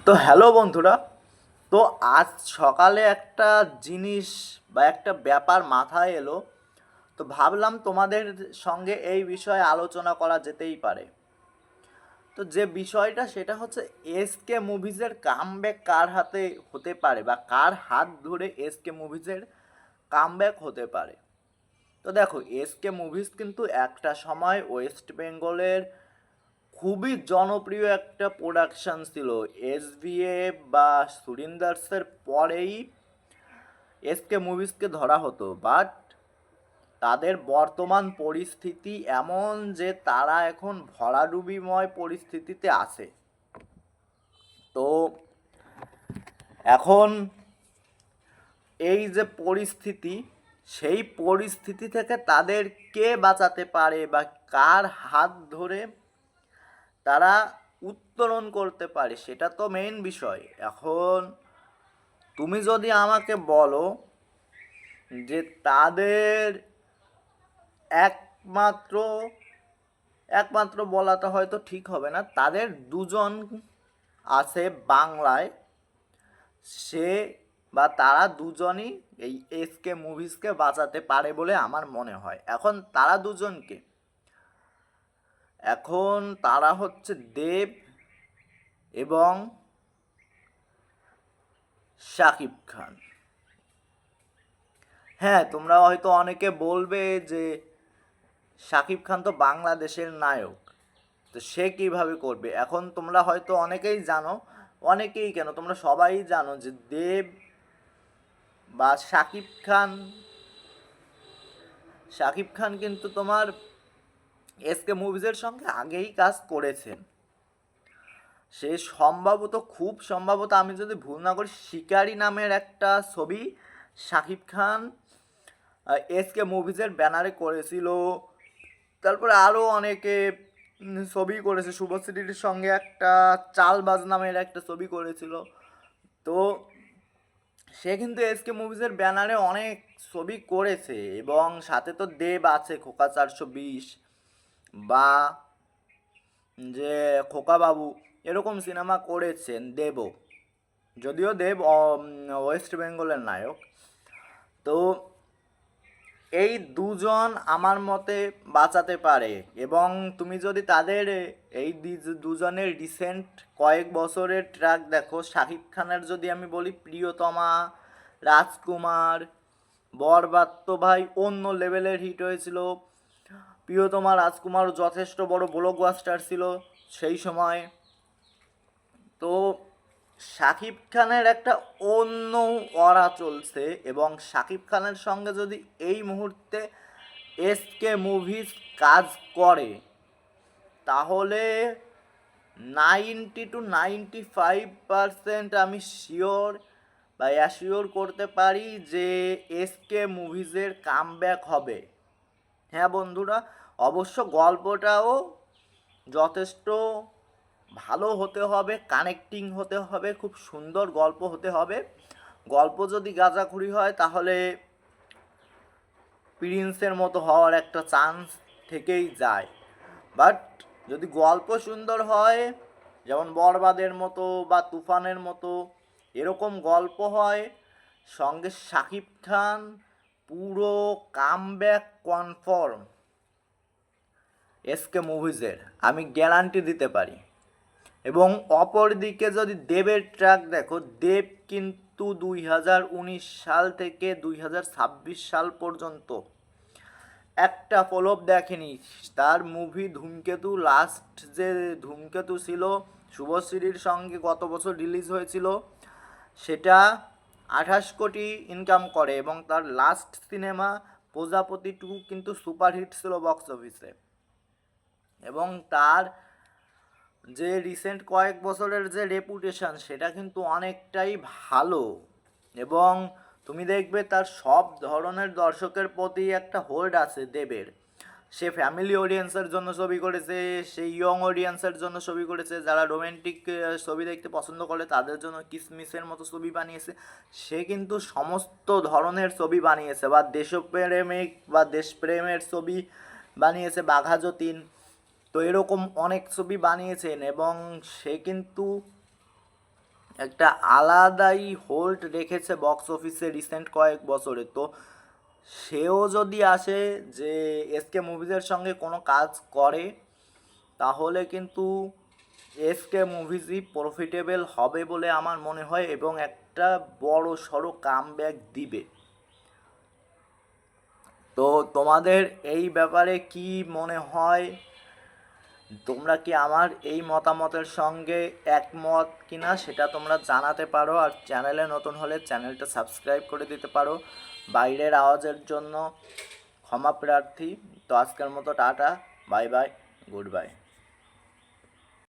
তো হ্যালো বন্ধুরা। তো আজ সকালে একটা জিনিস বা একটা ব্যাপার মাথায় এলো, তো ভাবলাম তোমাদের সঙ্গে এই বিষয়ে আলোচনা করা যেতেই পারে। তো যে বিষয়টা সেটা হচ্ছে এসকে মুভিজের কামব্যাক কার হাতে হতে পারে বা কার হাত ধরে এসকে মুভিজের কামব্যাক হতে পারে। তো দেখো, এসকে মুভিজ কিন্তু একটা সময় ওয়েস্ট বেঙ্গলের খুবই জনপ্রিয় একটা প্রোডাকশন ছিল। এসভিএফ বা সুরিন্দার্সের পরেই এসকে মুভিজকে ধরা হতো, বাট তাদের বর্তমান পরিস্থিতি এমন যে তারা এখন ভরাডুবিময় পরিস্থিতিতে আছে। তো এখন এই যে পরিস্থিতি, সেই পরিস্থিতি থেকে তাদের কে বাঁচাতে পারে বা কার হাত ধরে তারা উত্তরণ করতে পারে, সেটা তো মেইন বিষয়। এখন তুমি যদি আমাকে বলো যে তাদের একমাত্র একমাত্র বলাটা হয়তো ঠিক হবে না, তাদের দুজন আছে বাংলায়, সে বা তারা দুজনই এই এসকে মুভিজকে বাঁচাতে পারে বলে আমার মনে হয়। এখন তারা দুজনকে, এখন তারা হচ্ছে দেব এবং শাকিব খান। হ্যাঁ, তোমরা হয়তো অনেকে বলবে যে শাকিব খান তো বাংলাদেশের নায়ক, তো সে কিভাবে করবে। এখন তোমরা হয়তো অনেকেই জানো, অনেকেই কেন, তোমরা সবাই জানো যে দেব বা শাকিব খান কিন্তু তোমার এসকে মুভিজের সঙ্গে আগেই কাজ করেছেন। সে সম্ভবত, খুব সম্ভবত, আমি যদি ভুল না করি, শিকারি নামের একটা ছবি শাকিব খান এসকে মুভিজের ব্যানারে করেছিল। তারপরে আরও অনেকে ছবি করেছে। শুভশ্রীর সঙ্গে একটা চালবাজ নামের একটা ছবি করেছিল। তো সে কিন্তু এসকে মুভিজের ব্যানারে অনেক ছবি করেছে, এবং সাথে তো দেব আছে, খোকা 420 বা যে খোকা বাবু, এরকম সিনেমা করেছেন দেবও, যদিও দেব ওয়েস্ট বেঙ্গলের নায়ক। তো এই দুজন আমার মতে বাঁচাতে পারে। এবং তুমি যদি তাদের এই দুজনের রিসেন্ট কয়েক বছরের ট্র্যাক দেখো, শাকিব খানের যদি আমি বলি, প্রিয়তমা, রাজকুমার, বরবাদ তো ভাই অন্য লেভেলের হিট হয়েছিল। প্রিয়তমা, রাজকুমার যথেষ্ট বড় ব্লকবাস্টার ছিল সেই সময়। তো শাকিব খানের একটা অন্য অরা চলছে, এবং শাকিব খানের সঙ্গে যদি এই মুহূর্তে এসকে মুভিজ কাজ করে, তাহলে 90 to 95% আমি শিওর বা অ্যাসিওর করতে পারি যে এসকে মুভিজের কামব্যাক হবে। হ্যাঁ বন্ধুরা, অবশ্য গল্পটাও যথেষ্ট ভালো হতে হবে, কানেক্টিং হতে হবে, খুব সুন্দর গল্প হতে হবে। গল্প যদি গাঁজাখুরি হয়, তাহলে প্রিন্সের মতো হওয়ার একটা চান্স থেকেই যায়। বাট যদি গল্প সুন্দর হয়, যেমন বরবাদের মতো বা তুফানের মতো এরকম গল্প হয়, সঙ্গে শাকিব খান, পুরো কামব্যাক কনফার্ম এসকে মুভিজের, আমি গ্যারান্টি দিতে পারি। এবং অপর দিকে যদি দেবের ট্র্যাক দেখো, দেব কিন্তু 2019 সাল থেকে 2026 সাল পর্যন্ত একটা ফলোপ দেখেনি। তার মুভি ধূমকেতু, লাস্ট যে ধূমকেতু ছিল শুভশ্রীর সঙ্গে গত বছর রিলিজ হয়েছিল, সেটা 28 কোটি ইনকাম করে, এবং তার লাস্ট সিনেমা প্রজাপতি 2 কিন্তু সুপারহিট ছিল বক্স অফিসে। এবং তার যে রিসেন্ট কয়েক বছরের যে রেপুটেশন, সেটা কিন্তু অনেকটাই ভালো। এবং তুমি দেখবে তার সব ধরনের দর্শকের প্রতি একটা হোল্ড আছে দেবের। সে ফ্যামিলি অডিয়েন্সের জন্য ছবি করেছে, সে ইয়ং অডিয়েন্সের জন্য ছবি করেছে, যারা রোমান্টিক ছবি দেখতে পছন্দ করে তাদের জন্য কিসমিসের মতো ছবি বানিয়েছে। সে কিন্তু সমস্ত ধরনের ছবি বানিয়েছে, বা দেশপ্রেমিক বা দেশপ্রেমের ছবি বানিয়েছে, বাঘা যতীন, তো এরকম অনেক ছবি বানিয়েছেন। এবং সে কিন্তু একটা আলাদাই হোল্ড রেখেছে বক্স অফিসে রিসেন্ট কয়েক বছরে। তো সেও যদি আসে যে এসকে মুভিজের সঙ্গে কোনো কাজ করে, তাহলে কিন্তু এসকে মুভিজই প্রফিটেবল হবে বলে আমার মনে হয় এবং একটা বড় সড়ো কামব্যাক দিবে। তো তোমাদের এই ব্যাপারে কি মনে হয়? তোমরা কি আমার এই মতামতের সঙ্গে একমত কিনা সেটা তোমরা জানাতে পারো। আর চ্যানেলে নতুন হলে চ্যানেলটা সাবস্ক্রাইব করে দিতে পারো। বাইরের আওয়াজের জন্য ক্ষমা প্রার্থী। তো আজকের মতো tata, bye bye, good bye.